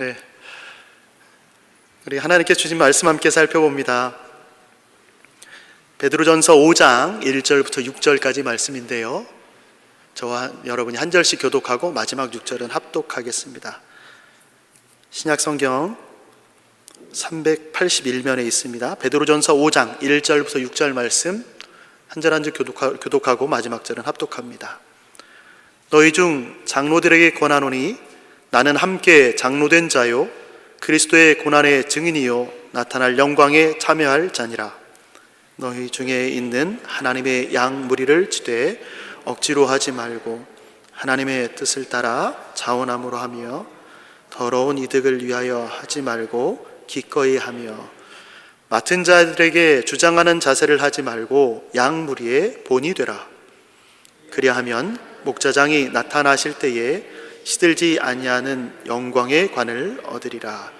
네, 우리 하나님께 주신 말씀 함께 살펴봅니다. 베드로전서 5장 1절부터 6절까지 말씀인데요, 저와 여러분이 한 절씩 교독하고 마지막 6절은 합독하겠습니다. 신약성경 381면에 있습니다. 베드로전서 5장 1절부터 6절 말씀 한 절 한 절 교독하고 마지막 절은 합독합니다. 너희 중 장로들에게 권하노니 나는 함께 장로된 자요 그리스도의 고난의 증인이요 나타날 영광에 참여할 자니라. 너희 중에 있는 하나님의 양 무리를 치되 억지로 하지 말고 하나님의 뜻을 따라 자원함으로 하며 더러운 이득을 위하여 하지 말고 기꺼이 하며 맡은 자들에게 주장하는 자세를 하지 말고 양 무리의 본이 되라. 그리하면 목자장이 나타나실 때에 시들지 아니하는 영광의 관을 얻으리라.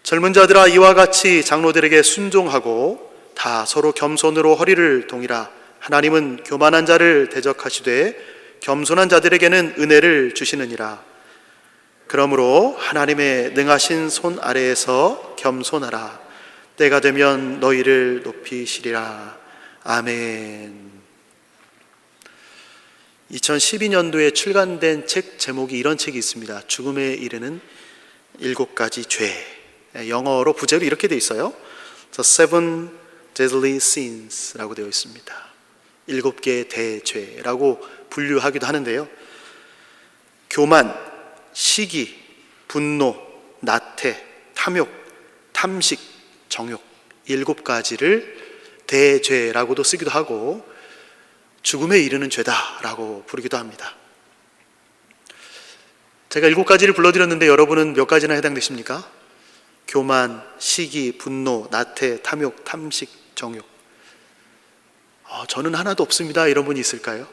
젊은 자들아, 이와 같이 장로들에게 순종하고 다 서로 겸손으로 허리를 동이라. 하나님은 교만한 자를 대적하시되 겸손한 자들에게는 은혜를 주시느니라. 그러므로 하나님의 능하신 손 아래에서 겸손하라. 때가 되면 너희를 높이시리라. 아멘. 2012년도에 출간된 책 제목이 이런 책이 있습니다. 죽음에 이르는 7가지 죄. 영어로 부제로 이렇게 되어 있어요. The Seven Deadly Sins라고 되어 있습니다. 7개의 대죄라고 분류하기도 하는데요, 교만, 시기, 분노, 나태, 탐욕, 탐식, 정욕 7가지를 대죄라고도 쓰기도 하고 죽음에 이르는 죄다라고 부르기도 합니다. 제가 7가지를 불러드렸는데 여러분은 몇 가지나 해당되십니까? 교만, 시기, 분노, 나태, 탐욕, 탐식, 정욕. 저는 하나도 없습니다. 이런 분이 있을까요?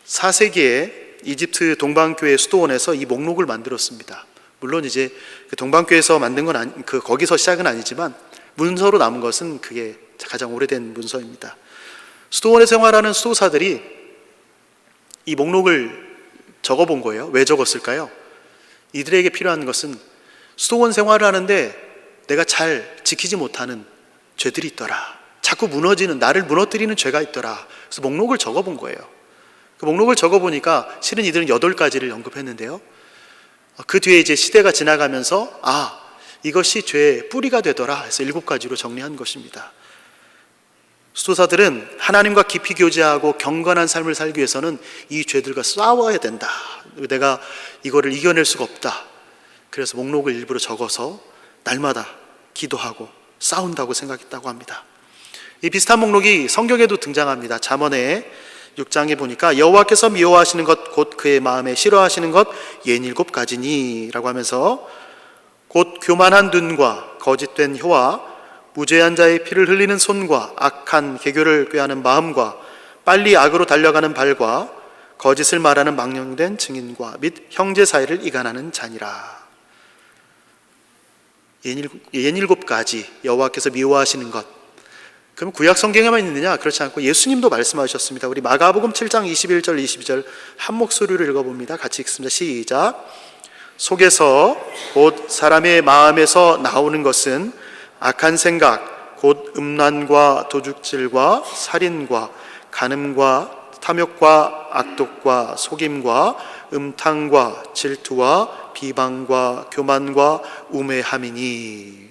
4세기에 이집트 동방교회 수도원에서 이 목록을 만들었습니다. 물론 이제 그 동방교회에서 만든 건 거기서 시작은 아니지만 문서로 남은 것은 그게 가장 오래된 문서입니다. 수도원에 생활하는 수도사들이 이 목록을 적어본 거예요. 왜 적었을까요? 이들에게 필요한 것은 수도원 생활을 하는데 내가 잘 지키지 못하는 죄들이 있더라. 자꾸 무너지는, 나를 무너뜨리는 죄가 있더라. 그래서 목록을 적어본 거예요. 그 목록을 적어보니까 실은 이들은 8가지를 언급했는데요, 그 뒤에 이제 시대가 지나가면서 이것이 죄의 뿌리가 되더라 해서 7가지로 정리한 것입니다. 수도사들은 하나님과 깊이 교제하고 경건한 삶을 살기 위해서는 이 죄들과 싸워야 된다. 내가 이거를 이겨낼 수가 없다. 그래서 목록을 일부러 적어서 날마다 기도하고 싸운다고 생각했다고 합니다. 이 비슷한 목록이 성경에도 등장합니다. 잠언에 6장에 보니까 여호와께서 미워하시는 것 곧 그의 마음에 싫어하시는 것 67가지니 라고 하면서 곧 교만한 눈과 거짓된 혀와 무죄한 자의 피를 흘리는 손과 악한 개교를 꾀하는 마음과 빨리 악으로 달려가는 발과 거짓을 말하는 망령된 증인과 및 형제 사이를 이간하는 자니라. 67가지 여호와께서 미워하시는 것. 그럼 구약 성경에만 있느냐? 그렇지 않고 예수님도 말씀하셨습니다. 우리 마가복음 7장 21절 22절 한 목소리로 읽어봅니다. 같이 읽습니다. 시작. 속에서 곧 사람의 마음에서 나오는 것은 악한 생각, 곧 음란과 도둑질과 살인과 간음과 탐욕과 악독과 속임과 음탕과 질투와 비방과 교만과 우매함이니.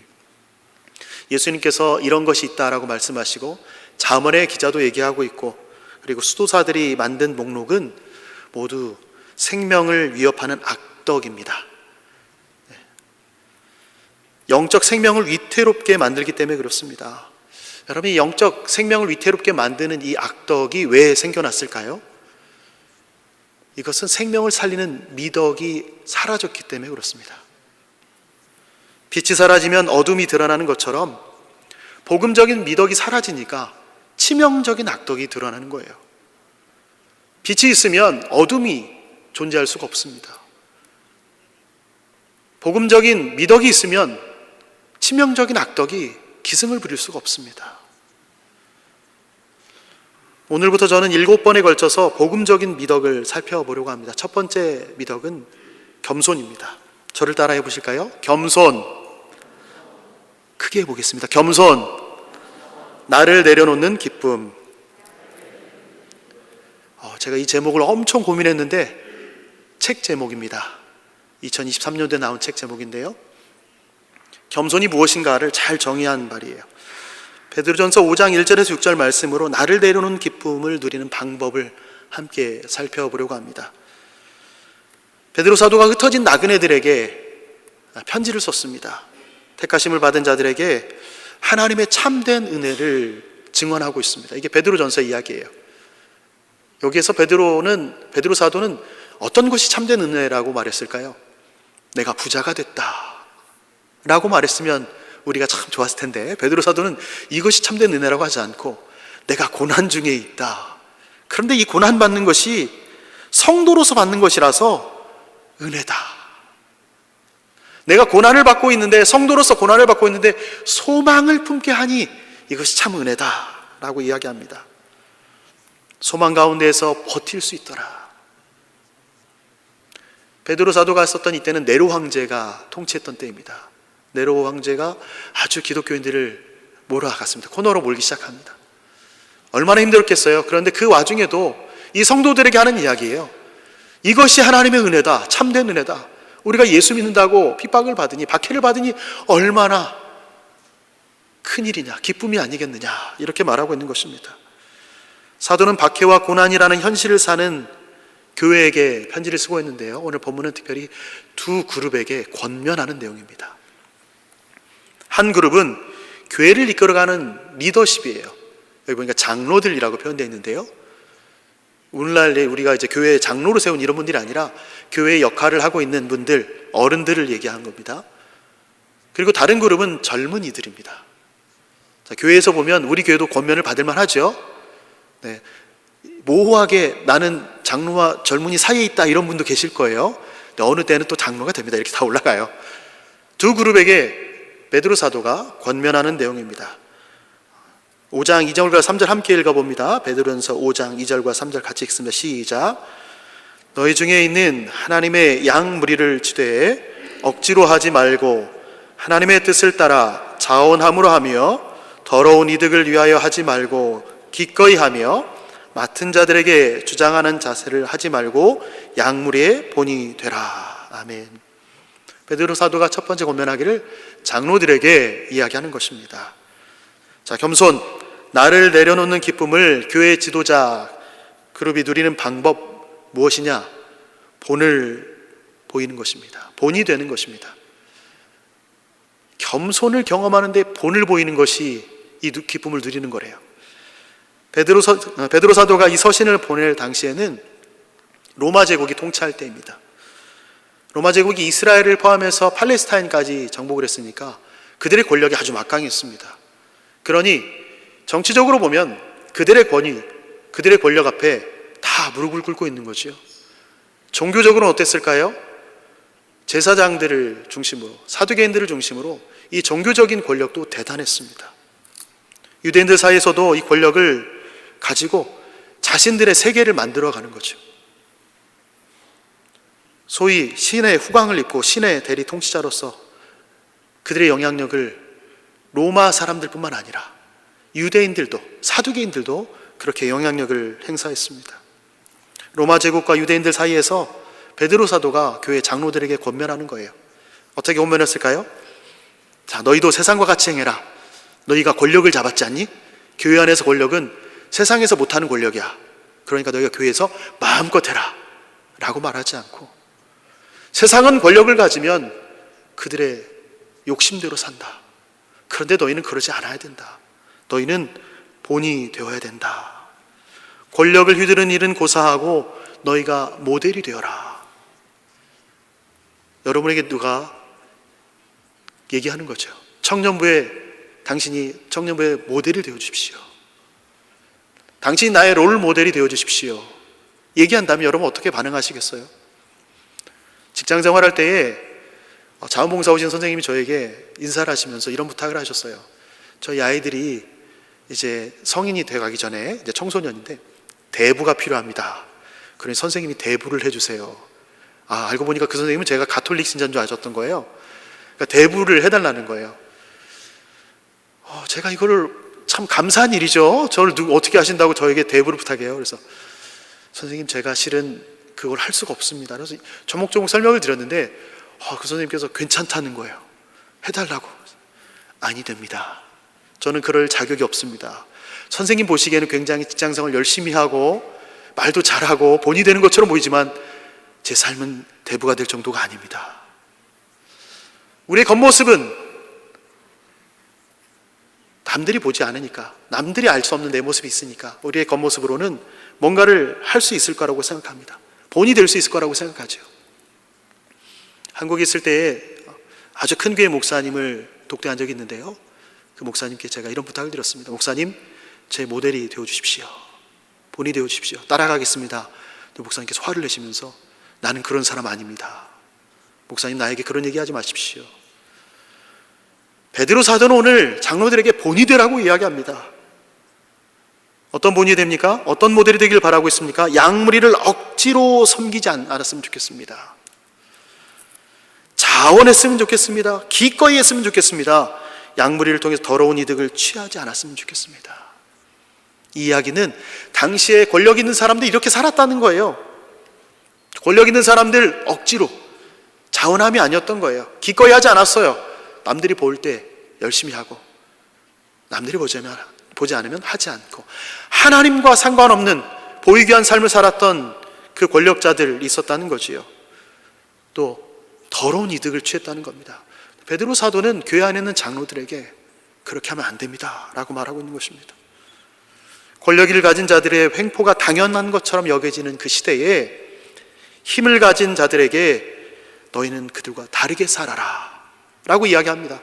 예수님께서 이런 것이 있다라고 말씀하시고 잠언의 기자도 얘기하고 있고, 그리고 수도사들이 만든 목록은 모두 생명을 위협하는 악덕입니다. 영적 생명을 위태롭게 만들기 때문에 그렇습니다. 여러분, 이 영적 생명을 위태롭게 만드는 이 악덕이 왜 생겨났을까요? 이것은 생명을 살리는 미덕이 사라졌기 때문에 그렇습니다. 빛이 사라지면 어둠이 드러나는 것처럼 복음적인 미덕이 사라지니까 치명적인 악덕이 드러나는 거예요. 빛이 있으면 어둠이 존재할 수가 없습니다. 복음적인 미덕이 있으면 치명적인 악덕이 기승을 부릴 수가 없습니다. 오늘부터 저는 7번에 걸쳐서 복음적인 미덕을 살펴보려고 합니다. 첫 번째 미덕은 겸손입니다. 저를 따라해 보실까요? 겸손. 크게 해보겠습니다. 겸손. 나를 내려놓는 기쁨. 제가 이 제목을 엄청 고민했는데 책 제목입니다. 2023년도에 나온 책 제목인데요, 겸손이 무엇인가를 잘 정의한 말이에요. 베드로전서 5장 1절에서 6절 말씀으로 나를 내려놓는 기쁨을 누리는 방법을 함께 살펴보려고 합니다. 베드로 사도가 흩어진 나그네들에게 편지를 썼습니다. 택하심을 받은 자들에게 하나님의 참된 은혜를 증언하고 있습니다. 이게 베드로전서 이야기예요. 여기에서 베드로 사도는 어떤 것이 참된 은혜라고 말했을까요? 내가 부자가 됐다 라고 말했으면 우리가 참 좋았을 텐데, 베드로 사도는 이것이 참된 은혜라고 하지 않고 내가 고난 중에 있다, 그런데 이 고난 받는 것이 성도로서 받는 것이라서 은혜다, 내가 고난을 받고 있는데, 성도로서 고난을 받고 있는데 소망을 품게 하니 이것이 참 은혜다 라고 이야기합니다. 소망 가운데에서 버틸 수 있더라. 베드로 사도가 썼던 이때는 네로 황제가 통치했던 때입니다. 네로 황제가 아주 기독교인들을 몰아갔습니다. 코너로 몰기 시작합니다. 얼마나 힘들었겠어요. 그런데 그 와중에도 이 성도들에게 하는 이야기예요. 이것이 하나님의 은혜다, 참된 은혜다. 우리가 예수 믿는다고 핍박을 받으니, 박해를 받으니 얼마나 큰일이냐, 기쁨이 아니겠느냐, 이렇게 말하고 있는 것입니다. 사도는 박해와 고난이라는 현실을 사는 교회에게 편지를 쓰고 있는데요, 오늘 본문은 특별히 두 그룹에게 권면하는 내용입니다. 한 그룹은 교회를 이끌어가는 리더십이에요. 여기 보니까 장로들이라고 표현되어 있는데요, 오늘날 우리가 이제 교회에 장로로 세운 이런 분들이 아니라 교회의 역할을 하고 있는 분들, 어른들을 얘기한 겁니다. 그리고 다른 그룹은 젊은이들입니다. 자, 교회에서 보면 우리 교회도 권면을 받을 만하죠. 네, 모호하게 나는 장로와 젊은이 사이에 있다 이런 분도 계실 거예요. 근데 어느 때는 또 장로가 됩니다. 이렇게 다 올라가요. 두 그룹에게 베드로 사도가 권면하는 내용입니다. 5장 2절과 3절 함께 읽어봅니다. 베드로전서 5장 2절과 3절 같이 읽습니다. 시작. 너희 중에 있는 하나님의 양 무리를 치되 억지로 하지 말고 하나님의 뜻을 따라 자원함으로 하며 더러운 이득을 위하여 하지 말고 기꺼이 하며 맡은 자들에게 주장하는 자세를 하지 말고 양무리의 본이 되라. 아멘. 베드로 사도가 첫 번째 권면하기를 장로들에게 이야기하는 것입니다. 자, 겸손, 나를 내려놓는 기쁨을 교회 지도자 그룹이 누리는 방법 무엇이냐? 본을 보이는 것입니다. 본이 되는 것입니다. 겸손을 경험하는데 본을 보이는 것이 이 기쁨을 누리는 거래요. 베드로 사도가 이 서신을 보낼 당시에는 로마 제국이 통치할 때입니다. 로마 제국이 이스라엘을 포함해서 팔레스타인까지 정복을 했으니까 그들의 권력이 아주 막강했습니다. 그러니 정치적으로 보면 그들의 권위, 그들의 권력 앞에 다 무릎을 꿇고 있는 거죠. 종교적으로는 어땠을까요? 제사장들을 중심으로, 사두개인들을 중심으로 이 종교적인 권력도 대단했습니다. 유대인들 사이에서도 이 권력을 가지고 자신들의 세계를 만들어가는 거죠. 소위 신의 후광을 입고 신의 대리 통치자로서 그들의 영향력을 로마 사람들뿐만 아니라 유대인들도, 사두개인들도 그렇게 영향력을 행사했습니다. 로마 제국과 유대인들 사이에서 베드로 사도가 교회 장로들에게 권면하는 거예요. 어떻게 권면했을까요? 자, 너희도 세상과 같이 행해라. 너희가 권력을 잡았지 않니? 교회 안에서 권력은 세상에서 못하는 권력이야. 그러니까 너희가 교회에서 마음껏 해라 라고 말하지 않고, 세상은 권력을 가지면 그들의 욕심대로 산다. 그런데 너희는 그러지 않아야 된다. 너희는 본이 되어야 된다. 권력을 휘두르는 일은 고사하고 너희가 모델이 되어라. 여러분에게 누가 얘기하는 거죠. 당신이 청년부의 모델이 되어 주십시오. 당신이 나의 롤 모델이 되어 주십시오. 얘기한다면 여러분 어떻게 반응하시겠어요? 직장 생활할 때에 자원봉사 오신 선생님이 저에게 인사를 하시면서 이런 부탁을 하셨어요. 저희 아이들이 이제 성인이 돼가기 전에 이제 청소년인데 대부가 필요합니다. 그러니 선생님이 대부를 해주세요. 알고 보니까 그 선생님은 제가 가톨릭 신자인 줄 아셨던 거예요. 그러니까 대부를 해달라는 거예요. 제가 이거를 참 감사한 일이죠. 저를 어떻게 하신다고 저에게 대부를 부탁해요. 그래서 선생님, 제가 실은 그걸 할 수가 없습니다. 그래서 조목조목 설명을 드렸는데 그 선생님께서 괜찮다는 거예요. 해달라고. 아니 됩니다. 저는 그럴 자격이 없습니다. 선생님 보시기에는 굉장히 직장생활 열심히 하고 말도 잘하고 본이 되는 것처럼 보이지만 제 삶은 대부가 될 정도가 아닙니다. 우리의 겉모습은 남들이 보지 않으니까, 남들이 알 수 없는 내 모습이 있으니까 우리의 겉모습으로는 뭔가를 할 수 있을 거라고 생각합니다. 본이 될 수 있을 거라고 생각하죠. 한국에 있을 때에 아주 큰 교회 목사님을 독대한 적이 있는데요, 그 목사님께 제가 이런 부탁을 드렸습니다. 목사님, 제 모델이 되어주십시오. 본이 되어주십시오. 따라가겠습니다. 목사님께서 화를 내시면서 나는 그런 사람 아닙니다. 목사님, 나에게 그런 얘기하지 마십시오. 베드로 사도는 오늘 장로들에게 본이 되라고 이야기합니다. 어떤 본이 됩니까? 어떤 모델이 되길 바라고 있습니까? 양무리를 억지로 섬기지 않았으면 좋겠습니다. 자원했으면 좋겠습니다. 기꺼이 했으면 좋겠습니다. 양무리를 통해서 더러운 이득을 취하지 않았으면 좋겠습니다. 이 이야기는 당시에 권력 있는 사람들이 이렇게 살았다는 거예요. 권력 있는 사람들 억지로, 자원함이 아니었던 거예요. 기꺼이 하지 않았어요. 남들이 볼 때 열심히 하고 남들이 보지 않으면 하지 않고 하나님과 상관없는 보이기 위한 삶을 살았던 그 권력자들이 있었다는 거지요. 또 더러운 이득을 취했다는 겁니다. 베드로 사도는 교회 안에 있는 장로들에게 그렇게 하면 안 됩니다 라고 말하고 있는 것입니다. 권력을 가진 자들의 횡포가 당연한 것처럼 여겨지는 그 시대에 힘을 가진 자들에게 너희는 그들과 다르게 살아라 라고 이야기합니다.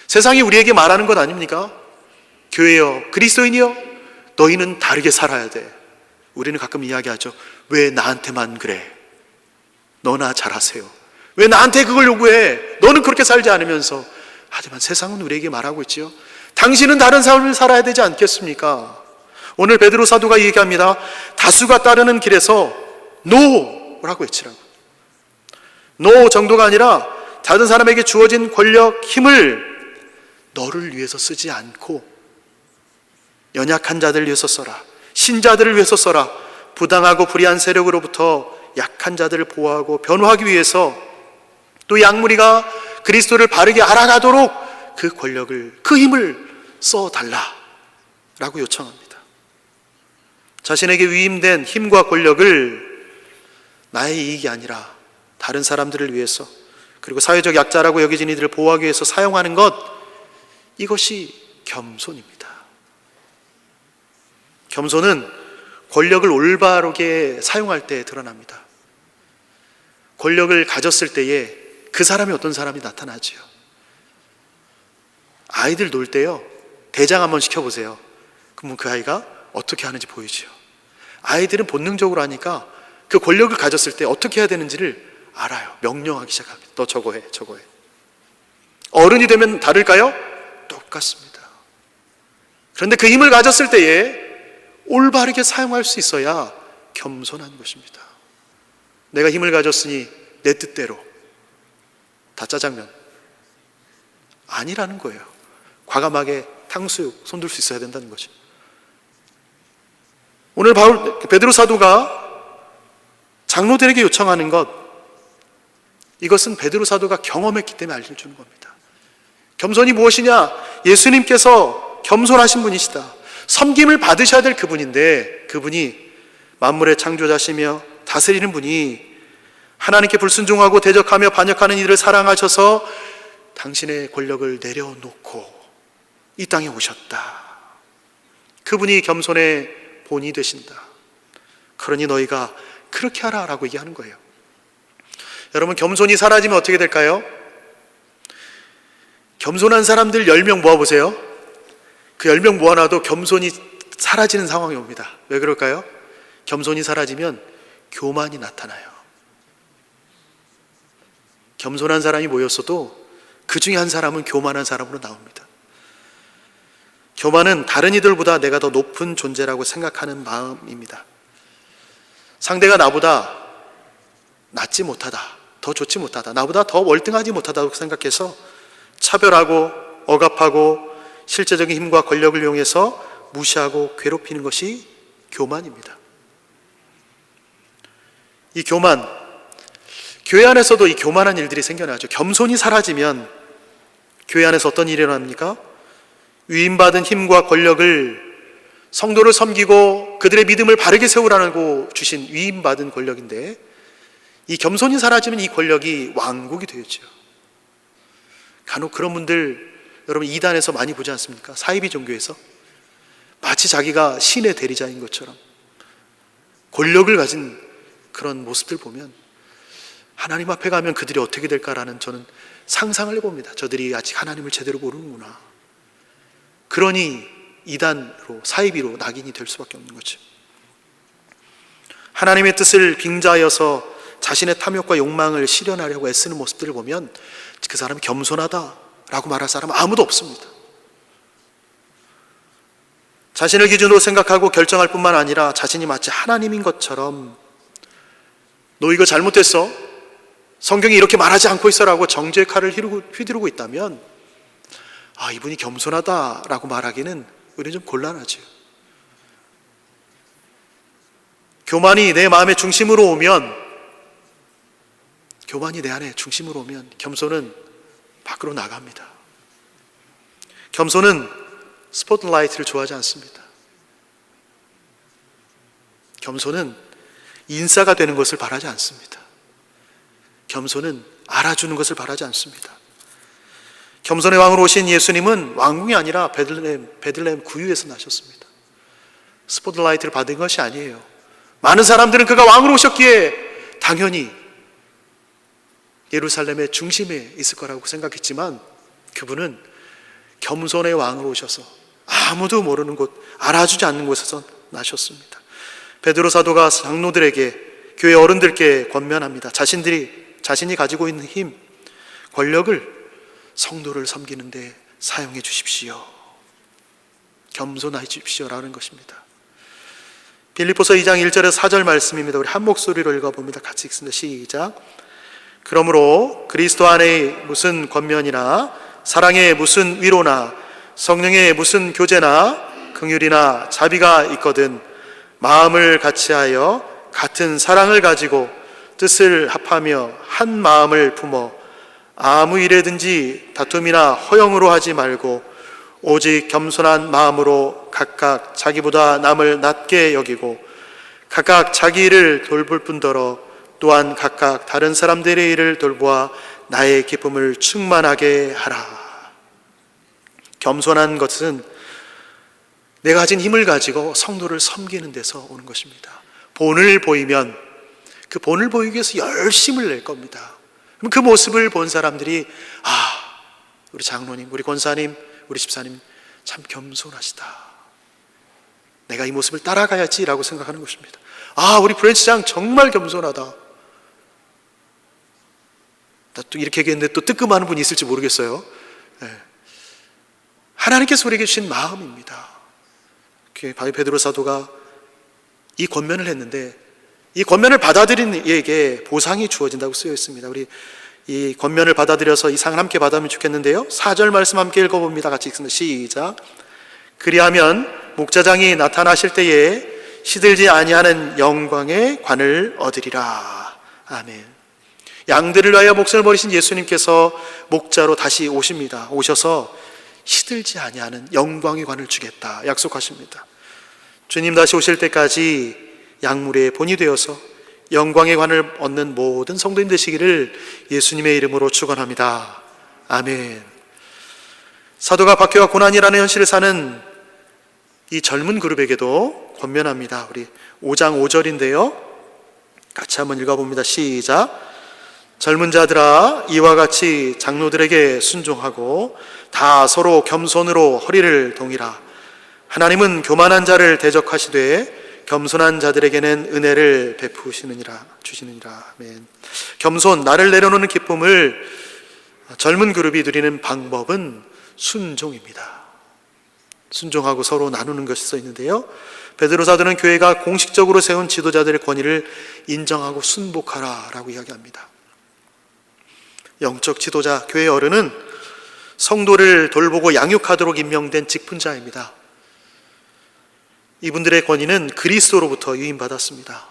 세상이 우리에게 말하는 것 아닙니까? 교회여, 그리스도인이여, 너희는 다르게 살아야 돼. 우리는 가끔 이야기하죠. 왜 나한테만 그래? 너나 잘하세요. 왜 나한테 그걸 요구해? 너는 그렇게 살지 않으면서. 하지만 세상은 우리에게 말하고 있지요. 당신은 다른 삶을 살아야 되지 않겠습니까? 오늘 베드로 사도가 얘기합니다. 다수가 따르는 길에서 노라고 외치라고. 노 정도가 아니라 다른 사람에게 주어진 권력, 힘을 너를 위해서 쓰지 않고 연약한 자들을 위해서 써라. 신자들을 위해서 써라. 부당하고 불의한 세력으로부터 약한 자들을 보호하고 변호하기 위해서, 또 양무리가 그리스도를 바르게 알아가도록 그 권력을, 그 힘을 써달라라고 요청합니다. 자신에게 위임된 힘과 권력을 나의 이익이 아니라 다른 사람들을 위해서, 그리고 사회적 약자라고 여겨진 이들을 보호하기 위해서 사용하는 것, 이것이 겸손입니다. 겸손은 권력을 올바르게 사용할 때 드러납니다. 권력을 가졌을 때에 그 사람이 어떤 사람이 나타나죠. 아이들 놀 때요, 대장 한번 시켜보세요. 그러면 그 아이가 어떻게 하는지 보이죠. 아이들은 본능적으로 하니까 그 권력을 가졌을 때 어떻게 해야 되는지를 알아요. 명령하기 시작합니다. 너 저거 해, 저거 해. 어른이 되면 다를까요? 똑같습니다. 그런데 그 힘을 가졌을 때에 올바르게 사용할 수 있어야 겸손한 것입니다. 내가 힘을 가졌으니 내 뜻대로 다 짜장면 아니라는 거예요. 과감하게 탕수육 손들 수 있어야 된다는 거죠. 오늘 베드로 사도가 장로들에게 요청하는 것, 이것은 베드로 사도가 경험했기 때문에 알려주는 겁니다. 겸손이 무엇이냐? 예수님께서 겸손하신 분이시다. 섬김을 받으셔야 될 그분인데, 그분이 만물의 창조자시며 다스리는 분이 하나님께 불순종하고 대적하며 반역하는 이들을 사랑하셔서 당신의 권력을 내려놓고 이 땅에 오셨다. 그분이 겸손의 본이 되신다. 그러니 너희가 그렇게 하라 라고 얘기하는 거예요. 여러분, 겸손이 사라지면 어떻게 될까요? 겸손한 사람들 10명 모아보세요. 그 10명 모아놔도 겸손이 사라지는 상황이 옵니다. 왜 그럴까요? 겸손이 사라지면 교만이 나타나요. 겸손한 사람이 모였어도 그 중에 한 사람은 교만한 사람으로 나옵니다. 교만은 다른 이들보다 내가 더 높은 존재라고 생각하는 마음입니다. 상대가 나보다 낫지 못하다, 더 좋지 못하다, 나보다 더 월등하지 못하다고 생각해서 차별하고 억압하고 실제적인 힘과 권력을 이용해서 무시하고 괴롭히는 것이 교만입니다. 이 교만, 교회 안에서도 이 교만한 일들이 생겨나죠. 겸손이 사라지면 교회 안에서 어떤 일이 일어납니까? 위임받은 힘과 권력을 성도를 섬기고 그들의 믿음을 바르게 세우라고 주신 위임받은 권력인데, 이 겸손이 사라지면 이 권력이 왕국이 되었죠. 간혹 그런 분들 여러분 이단에서 많이 보지 않습니까? 사이비 종교에서 마치 자기가 신의 대리자인 것처럼 권력을 가진 그런 모습들 보면 하나님 앞에 가면 그들이 어떻게 될까라는 저는 상상을 해봅니다. 저들이 아직 하나님을 제대로 모르는구나. 그러니 이단으로, 사이비로 낙인이 될 수밖에 없는 거죠. 하나님의 뜻을 빙자하여서 자신의 탐욕과 욕망을 실현하려고 애쓰는 모습들을 보면 그 사람이 겸손하다라고 말할 사람은 아무도 없습니다. 자신을 기준으로 생각하고 결정할 뿐만 아니라 자신이 마치 하나님인 것처럼 너 이거 잘못했어, 성경이 이렇게 말하지 않고 있어라고 정죄의 칼을 휘두르고 있다면 이분이 겸손하다라고 말하기는 우리는 좀 곤란하죠. 교만이 내 마음의 중심으로 오면, 교만이 내 안에 중심으로 오면 겸손은 밖으로 나갑니다. 겸손은 스포트라이트를 좋아하지 않습니다. 겸손은 인싸가 되는 것을 바라지 않습니다. 겸손은 알아주는 것을 바라지 않습니다. 겸손의 왕으로 오신 예수님은 왕궁이 아니라 베들레헴 구유에서 나셨습니다. 스포트라이트를 받은 것이 아니에요. 많은 사람들은 그가 왕으로 오셨기에 당연히 예루살렘의 중심에 있을 거라고 생각했지만 그분은 겸손의 왕으로 오셔서 아무도 모르는 곳, 알아주지 않는 곳에서 나셨습니다. 베드로 사도가 장로들에게, 교회 어른들께 권면합니다. 자신이 가지고 있는 힘, 권력을 성도를 섬기는데 사용해 주십시오. 겸손하여 주십시오라는 것입니다. 빌립보서 2장 1절에서 4절 말씀입니다. 우리 한 목소리로 읽어봅니다. 같이 읽습니다. 시작. 그러므로 그리스도 안에 무슨 권면이나 사랑에 무슨 위로나 성령의 무슨 교제나 긍휼이나 자비가 있거든 마음을 같이하여 같은 사랑을 가지고 뜻을 합하며 한 마음을 품어 아무 일에든지 다툼이나 허영으로 하지 말고 오직 겸손한 마음으로 각각 자기보다 남을 낮게 여기고 각각 자기 일을 돌볼 뿐더러 또한 각각 다른 사람들의 일을 돌보아 나의 기쁨을 충만하게 하라. 겸손한 것은 내가 가진 힘을 가지고 성도를 섬기는 데서 오는 것입니다. 본을 보이면 그 본을 보이기 위해서 열심을 낼 겁니다. 그럼 그 모습을 본 사람들이 우리 장로님, 우리 권사님, 우리 집사님 참 겸손하시다. 내가 이 모습을 따라가야지라고 생각하는 것입니다. 우리 브랜치장 정말 겸손하다. 나 또 이렇게 얘기했는데 또 뜨끔하는 분이 있을지 모르겠어요. 하나님께서 우리에게 주신 마음입니다. 베드로 사도가 이 권면을 했는데 이 권면을 받아들인 이에게 보상이 주어진다고 쓰여 있습니다. 우리 이 권면을 받아들여서 이 상을 함께 받으면 좋겠는데요. 4절 말씀 함께 읽어봅니다. 같이 읽습니다. 시작. 그리하면 목자장이 나타나실 때에 시들지 아니하는 영광의 관을 얻으리라. 아멘. 양들을 위하여 목숨을 버리신 예수님께서 목자로 다시 오십니다. 오셔서 시들지 아니하는 영광의 관을 주겠다 약속하십니다. 주님 다시 오실 때까지 양물의 본이 되어서 영광의 관을 얻는 모든 성도님 되시기를 예수님의 이름으로 축원합니다. 아멘. 사도가 박해와 고난이라는 현실을 사는 이 젊은 그룹에게도 권면합니다. 우리 5장 5절인데요. 같이 한번 읽어봅니다. 시작. 젊은 자들아 이와 같이 장로들에게 순종하고 다 서로 겸손으로 허리를 동이라. 하나님은 교만한 자를 대적하시되 겸손한 자들에게는 은혜를 베푸시느니라 주시느니라. 아멘. 겸손, 나를 내려놓는 기쁨을 젊은 그룹이 누리는 방법은 순종입니다. 순종하고 서로 나누는 것이 써 있는데요. 베드로 사도는 교회가 공식적으로 세운 지도자들의 권위를 인정하고 순복하라라고 이야기합니다. 영적 지도자, 교회 어른은 성도를 돌보고 양육하도록 임명된 직분자입니다. 이분들의 권위는 그리스도로부터 유임받았습니다.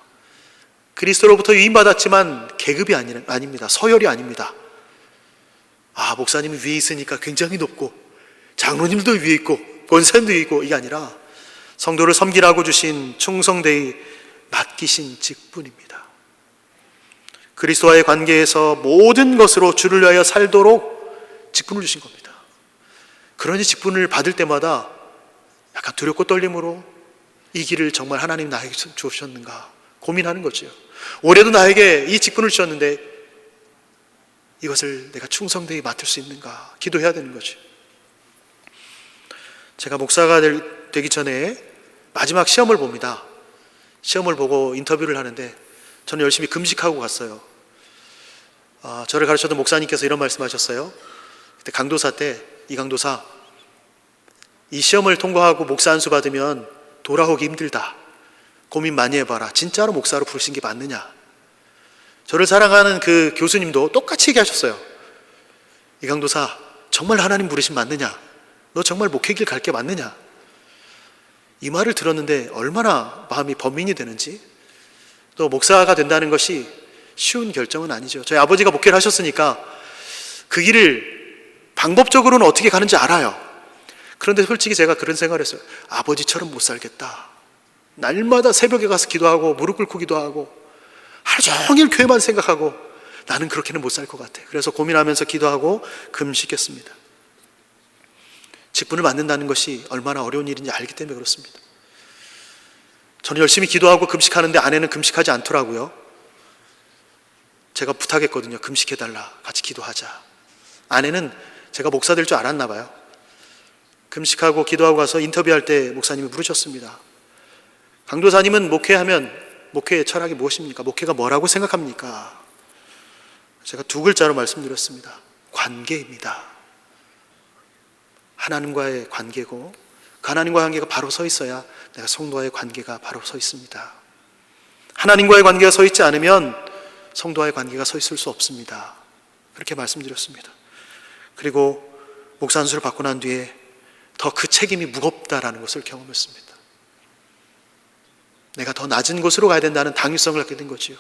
그리스도로부터 유임받았지만 계급이 아닙니다. 서열이 아닙니다. 목사님이 위에 있으니까 굉장히 높고 장로님도 위에 있고 권사님도 위에 있고, 이게 아니라 성도를 섬기라고 주신 충성되이 맡기신 직분입니다. 그리스도와의 관계에서 모든 것으로 주를 위하여 살도록 직분을 주신 겁니다. 그러니 직분을 받을 때마다 약간 두렵고 떨림으로 이 길을 정말 하나님 나에게 주셨는가 고민하는 거죠. 올해도 나에게 이 직분을 주셨는데 이것을 내가 충성되이 맡을 수 있는가 기도해야 되는 거죠. 제가 목사가 되기 전에 마지막 시험을 봅니다. 시험을 보고 인터뷰를 하는데 저는 열심히 금식하고 갔어요. 저를 가르쳤던 목사님께서 이런 말씀하셨어요. 그때 강도사 때, 이 강도사, 이 시험을 통과하고 목사 안수 받으면 돌아오기 힘들다. 고민 많이 해봐라. 진짜로 목사로 부르신 게 맞느냐? 저를 사랑하는 그 교수님도 똑같이 얘기하셨어요. 이 강도사, 정말 하나님 부르심 맞느냐? 너 정말 목회길 갈 게 맞느냐? 이 말을 들었는데 얼마나 마음이 번민이 되는지. 또 목사가 된다는 것이 쉬운 결정은 아니죠. 저희 아버지가 목회를 하셨으니까 그 길을 방법적으로는 어떻게 가는지 알아요. 그런데 솔직히 제가 그런 생각을 했어요. 아버지처럼 못 살겠다. 날마다 새벽에 가서 기도하고 무릎 꿇고 기도하고 하루 종일 교회만 생각하고 나는 그렇게는 못 살 것 같아. 그래서 고민하면서 기도하고 금식했습니다. 직분을 맡는다는 것이 얼마나 어려운 일인지 알기 때문에 그렇습니다. 저는 열심히 기도하고 금식하는데 아내는 금식하지 않더라고요. 제가 부탁했거든요. 금식해달라. 같이 기도하자. 아내는 제가 목사 될 줄 알았나 봐요. 금식하고 기도하고 가서 인터뷰할 때 목사님이 물으셨습니다. 강도사님은 목회하면 목회의 철학이 무엇입니까? 목회가 뭐라고 생각합니까? 제가 두 글자로 말씀드렸습니다. 관계입니다. 하나님과의 관계고, 하나님과의 관계가 바로 서 있어야 내가 성도와의 관계가 바로 서 있습니다. 하나님과의 관계가 서 있지 않으면 성도와의 관계가 서 있을 수 없습니다. 그렇게 말씀드렸습니다. 그리고 목사 안수를 받고 난 뒤에 더 그 책임이 무겁다라는 것을 경험했습니다. 내가 더 낮은 곳으로 가야 된다는 당위성을 갖게 된 거지요.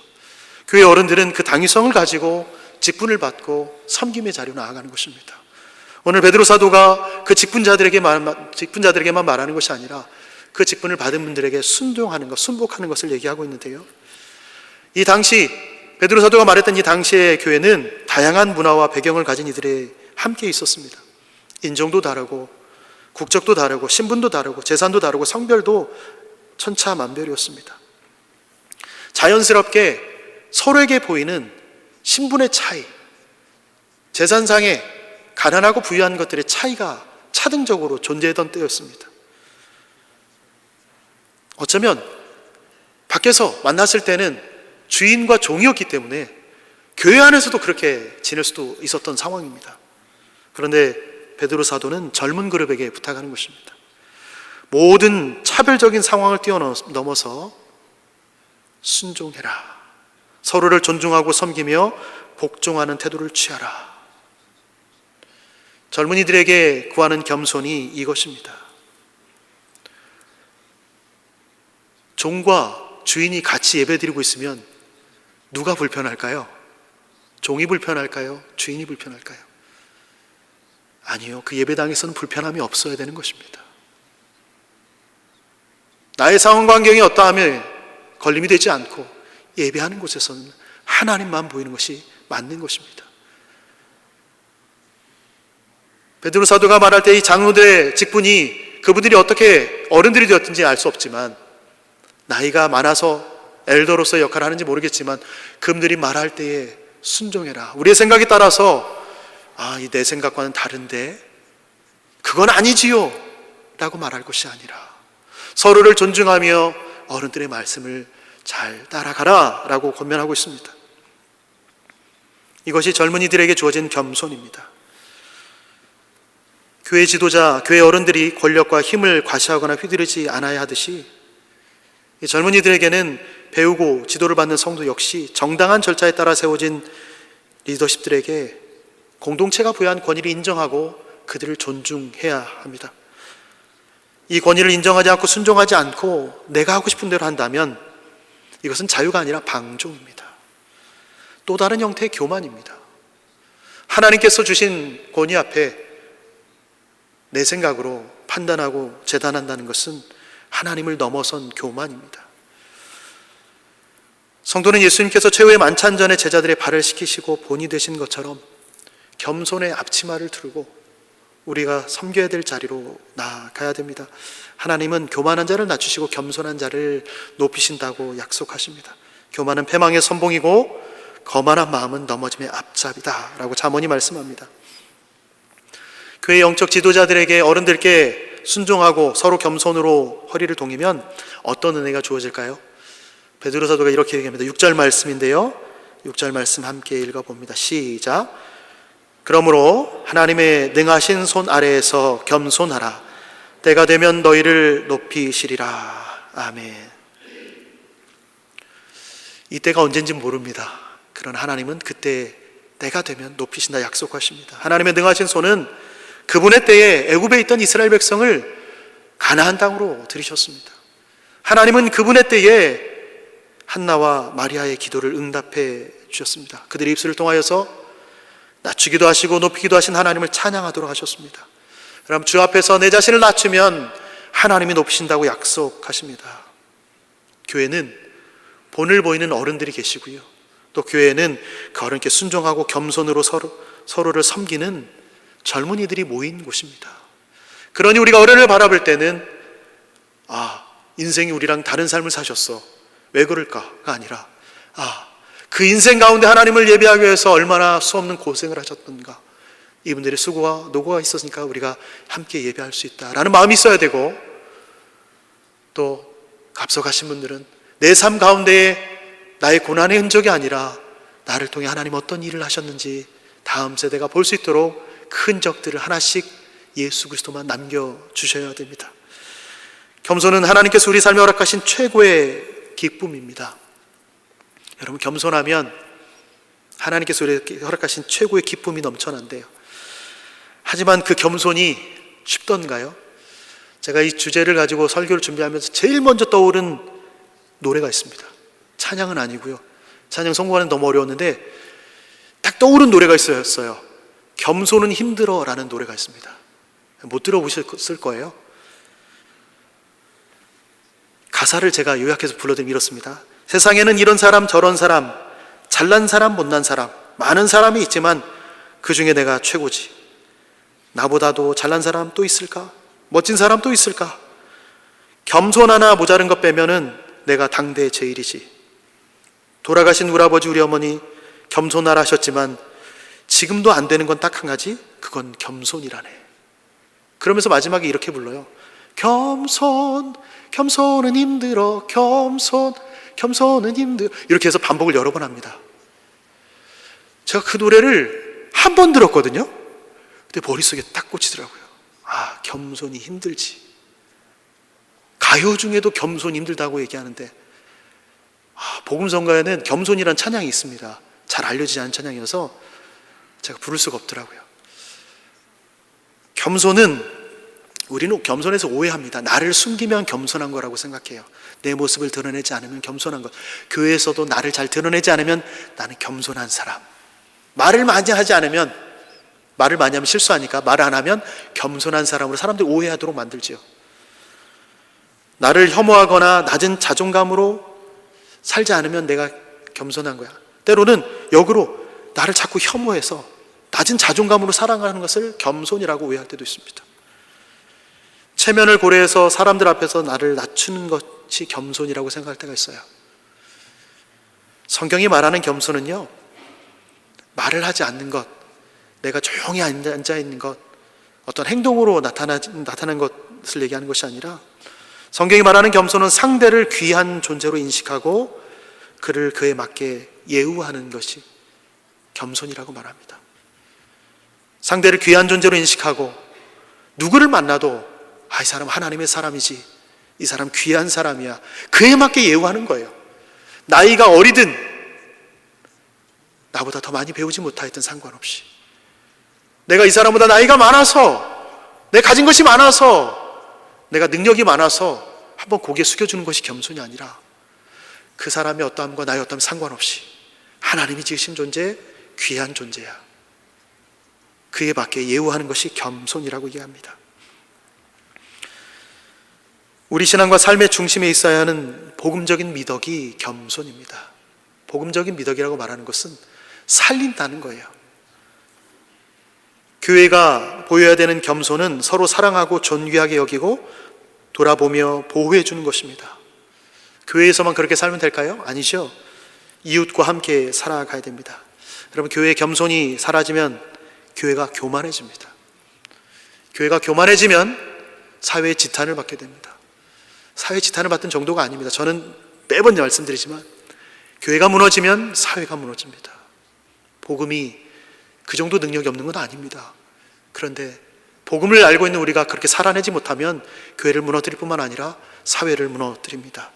교회 어른들은 그 당위성을 가지고 직분을 받고 섬김의 자리로 나아가는 것입니다. 오늘 베드로 사도가 그 직분자들에게만 말하는 것이 아니라 그 직분을 받은 분들에게 순종하는 것, 순복하는 것을 얘기하고 있는데요. 이 당시 베드로 사도가 말했던 이 당시의 교회는 다양한 문화와 배경을 가진 이들이 함께 있었습니다. 인종도 다르고 국적도 다르고 신분도 다르고 재산도 다르고 성별도 천차만별이었습니다. 자연스럽게 서로에게 보이는 신분의 차이, 재산상의 가난하고 부유한 것들의 차이가 차등적으로 존재했던 때였습니다. 어쩌면 밖에서 만났을 때는 주인과 종이었기 때문에 교회 안에서도 그렇게 지낼 수도 있었던 상황입니다. 그런데 베드로 사도는 젊은 그룹에게 부탁하는 것입니다. 모든 차별적인 상황을 뛰어넘어서 순종해라. 서로를 존중하고 섬기며 복종하는 태도를 취하라. 젊은이들에게 구하는 겸손이 이것입니다. 종과 주인이 같이 예배드리고 있으면 누가 불편할까요? 종이 불편할까요? 주인이 불편할까요? 아니요. 그 예배당에서는 불편함이 없어야 되는 것입니다. 나의 상황 환경이 어떠하면 걸림이 되지 않고 예배하는 곳에서는 하나님만 보이는 것이 맞는 것입니다. 베드로 사도가 말할 때 이 장로들의 직분이 그분들이 어떻게 어른들이 되었든지 알 수 없지만, 나이가 많아서 엘더로서의 역할을 하는지 모르겠지만 그분들이 말할 때에 순종해라. 우리의 생각에 따라서 내 생각과는 다른데 그건 아니지요 라고 말할 것이 아니라 서로를 존중하며 어른들의 말씀을 잘 따라가라 라고 권면하고 있습니다. 이것이 젊은이들에게 주어진 겸손입니다. 교회 지도자, 교회 어른들이 권력과 힘을 과시하거나 휘두르지 않아야 하듯이 젊은이들에게는 배우고 지도를 받는 성도 역시 정당한 절차에 따라 세워진 리더십들에게 공동체가 부여한 권위를 인정하고 그들을 존중해야 합니다. 이 권위를 인정하지 않고 순종하지 않고 내가 하고 싶은 대로 한다면 이것은 자유가 아니라 방종입니다. 또 다른 형태의 교만입니다. 하나님께서 주신 권위 앞에 내 생각으로 판단하고 재단한다는 것은 하나님을 넘어선 교만입니다. 성도는 예수님께서 최후의 만찬 전에 제자들의 발을 씻기시고 본이 되신 것처럼 겸손의 앞치마를 두르고 우리가 섬겨야 될 자리로 나아가야 됩니다. 하나님은 교만한 자를 낮추시고 겸손한 자를 높이신다고 약속하십니다. 교만은 패망의 선봉이고 거만한 마음은 넘어짐의 앞잡이다 라고 잠언이 말씀합니다. 교회 영적 지도자들에게, 어른들께 순종하고 서로 겸손으로 허리를 동이면 어떤 은혜가 주어질까요? 베드로 사도가 이렇게 얘기합니다. 6절 말씀인데요, 6절 말씀 함께 읽어봅니다. 시작. 그러므로 하나님의 능하신 손 아래에서 겸손하라. 때가 되면 너희를 높이시리라. 아멘. 이때가 언젠지 모릅니다. 그러나 하나님은 그때 때가 되면 높이신다 약속하십니다. 하나님의 능하신 손은 그분의 때에 애굽에 있던 이스라엘 백성을 가나안 땅으로 들이셨습니다. 하나님은 그분의 때에 한나와 마리아의 기도를 응답해 주셨습니다. 그들의 입술을 통하여서 낮추기도 하시고 높이기도 하신 하나님을 찬양하도록 하셨습니다. 그럼 주 앞에서 내 자신을 낮추면 하나님이 높이신다고 약속하십니다. 교회는 본을 보이는 어른들이 계시고요, 또 교회는 그 어른께 순종하고 겸손으로 서로를 섬기는 젊은이들이 모인 곳입니다. 그러니 우리가 어른을 바라볼 때는 인생이 우리랑 다른 삶을 사셨어, 왜 그럴까가 아니라 그 인생 가운데 하나님을 예배하기 위해서 얼마나 수없는 고생을 하셨던가, 이분들의 수고와 노고가 있었으니까 우리가 함께 예배할 수 있다라는 마음이 있어야 되고, 또 앞서가신 분들은 내 삶 가운데에 나의 고난의 흔적이 아니라 나를 통해 하나님 어떤 일을 하셨는지 다음 세대가 볼 수 있도록 그 흔적들을 하나씩 예수 그리스도만 남겨주셔야 됩니다. 겸손은 하나님께서 우리 삶에 허락하신 최고의 기쁨입니다. 여러분, 겸손하면 하나님께서 우리에게 허락하신 최고의 기쁨이 넘쳐난대요. 하지만 그 겸손이 쉽던가요? 제가 이 주제를 가지고 설교를 준비하면서 제일 먼저 떠오른 노래가 있습니다. 찬양은 아니고요, 찬양 성공하는 너무 어려웠는데 딱 떠오른 노래가 있었어요. 겸손은 힘들어 라는 노래가 있습니다. 못 들어보셨을 거예요. 가사를 제가 요약해서 불러드리면 이렇습니다. 세상에는 이런 사람 저런 사람, 잘난 사람 못난 사람, 많은 사람이 있지만 그 중에 내가 최고지. 나보다도 잘난 사람 또 있을까? 멋진 사람 또 있을까? 겸손 하나 모자른 것 빼면은 내가 당대 제일이지. 돌아가신 우리 아버지 우리 어머니 겸손하라 하셨지만 지금도 안 되는 건 딱 한 가지, 그건 겸손이라네. 그러면서 마지막에 이렇게 불러요. 겸손은 힘들어, 겸손은 힘들어. 이렇게 해서 반복을 여러 번 합니다. 제가 그 노래를 한 번 들었거든요. 근데 머릿속에 딱 꽂히더라고요. 겸손이 힘들지. 가요 중에도 겸손이 힘들다고 얘기하는데 복음성가에는 겸손이란 찬양이 있습니다. 잘 알려지지 않은 찬양이어서 제가 부를 수가 없더라고요. 겸손은, 우리는 겸손해서 오해합니다. 나를 숨기면 겸손한 거라고 생각해요. 내 모습을 드러내지 않으면 겸손한 것. 교회에서도 나를 잘 드러내지 않으면 나는 겸손한 사람. 말을 많이 하면 실수하니까 말을 안 하면 겸손한 사람으로 사람들이 오해하도록 만들죠. 나를 혐오하거나 낮은 자존감으로 살지 않으면 내가 겸손한 거야. 때로는 역으로 나를 자꾸 혐오해서 낮은 자존감으로 살아가는 것을 겸손이라고 오해할 때도 있습니다. 체면을 고려해서 사람들 앞에서 나를 낮추는 것이 겸손이라고 생각할 때가 있어요. 성경이 말하는 겸손은요, 말을 하지 않는 것, 내가 조용히 앉아 있는 것, 어떤 행동으로 나타나는 것을 얘기하는 것이 아니라, 성경이 말하는 겸손은 상대를 귀한 존재로 인식하고 그를 그에 맞게 예우하는 것이 겸손이라고 말합니다. 상대를 귀한 존재로 인식하고 누구를 만나도 이 사람 하나님의 사람이지, 이 사람 귀한 사람이야, 그에 맞게 예우하는 거예요. 나이가 어리든 나보다 더 많이 배우지 못하였든 상관없이, 내가 이 사람보다 나이가 많아서, 내가 가진 것이 많아서, 내가 능력이 많아서 한번 고개 숙여주는 것이 겸손이 아니라, 그 사람의 어떠함과 나의 어떠함 상관없이 하나님이 지으신 존재, 귀한 존재야, 그에 맞게 예우하는 것이 겸손이라고 얘기합니다. 우리 신앙과 삶의 중심에 있어야 하는 복음적인 미덕이 겸손입니다. 복음적인 미덕이라고 말하는 것은 살린다는 거예요. 교회가 보여야 되는 겸손은 서로 사랑하고 존귀하게 여기고 돌아보며 보호해 주는 것입니다. 교회에서만 그렇게 살면 될까요? 아니죠. 이웃과 함께 살아가야 됩니다. 여러분, 교회의 겸손이 사라지면 교회가 교만해집니다. 교회가 교만해지면 사회의 지탄을 받게 됩니다. 사회의 지탄을 받던 정도가 아닙니다. 저는 매번 말씀드리지만 교회가 무너지면 사회가 무너집니다. 복음이 그 정도 능력이 없는 건 아닙니다. 그런데 복음을 알고 있는 우리가 그렇게 살아내지 못하면 교회를 무너뜨릴 뿐만 아니라 사회를 무너뜨립니다.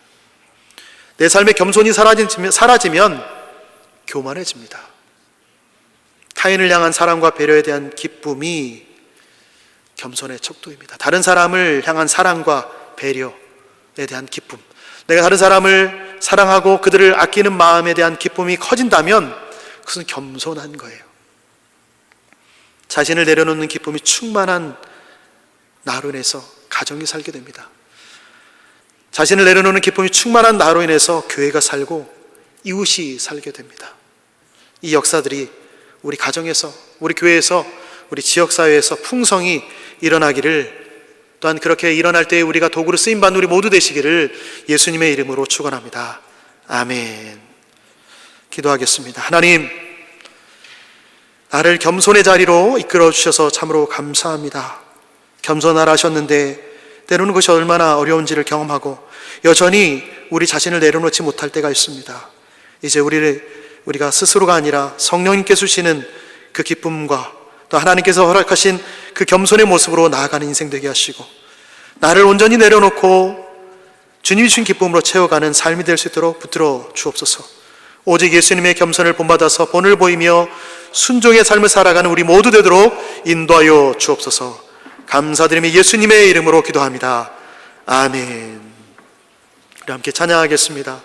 내 삶의 겸손이 사라지면 교만해집니다. 타인을 향한 사랑과 배려에 대한 기쁨이 겸손의 척도입니다. 다른 사람을 향한 사랑과 배려에 대한 기쁨, 내가 다른 사람을 사랑하고 그들을 아끼는 마음에 대한 기쁨이 커진다면 그것은 겸손한 거예요. 자신을 내려놓는 기쁨이 충만한 나로 인해서 가정이 살게 됩니다. 자신을 내려놓는 기쁨이 충만한 나로 인해서 교회가 살고 이웃이 살게 됩니다. 이 역사들이 우리 가정에서, 우리 교회에서, 우리 지역사회에서 풍성히 일어나기를, 또한 그렇게 일어날 때 우리가 도구로 쓰임받는 우리 모두 되시기를 예수님의 이름으로 축원합니다. 아멘. 기도하겠습니다. 하나님, 나를 겸손의 자리로 이끌어 주셔서 참으로 감사합니다. 겸손하라 하셨는데 때로는 그것이 얼마나 어려운지를 경험하고 여전히 우리 자신을 내려놓지 못할 때가 있습니다. 이제 우리가 스스로가 아니라 성령님께서 주시는 그 기쁨과 또 하나님께서 허락하신 그 겸손의 모습으로 나아가는 인생 되게 하시고, 나를 온전히 내려놓고 주님이 주신 기쁨으로 채워가는 삶이 될 수 있도록 붙들어 주옵소서. 오직 예수님의 겸손을 본받아서 본을 보이며 순종의 삶을 살아가는 우리 모두 되도록 인도하여 주옵소서. 감사드리며 예수님의 이름으로 기도합니다. 아멘. 우리 함께 찬양하겠습니다.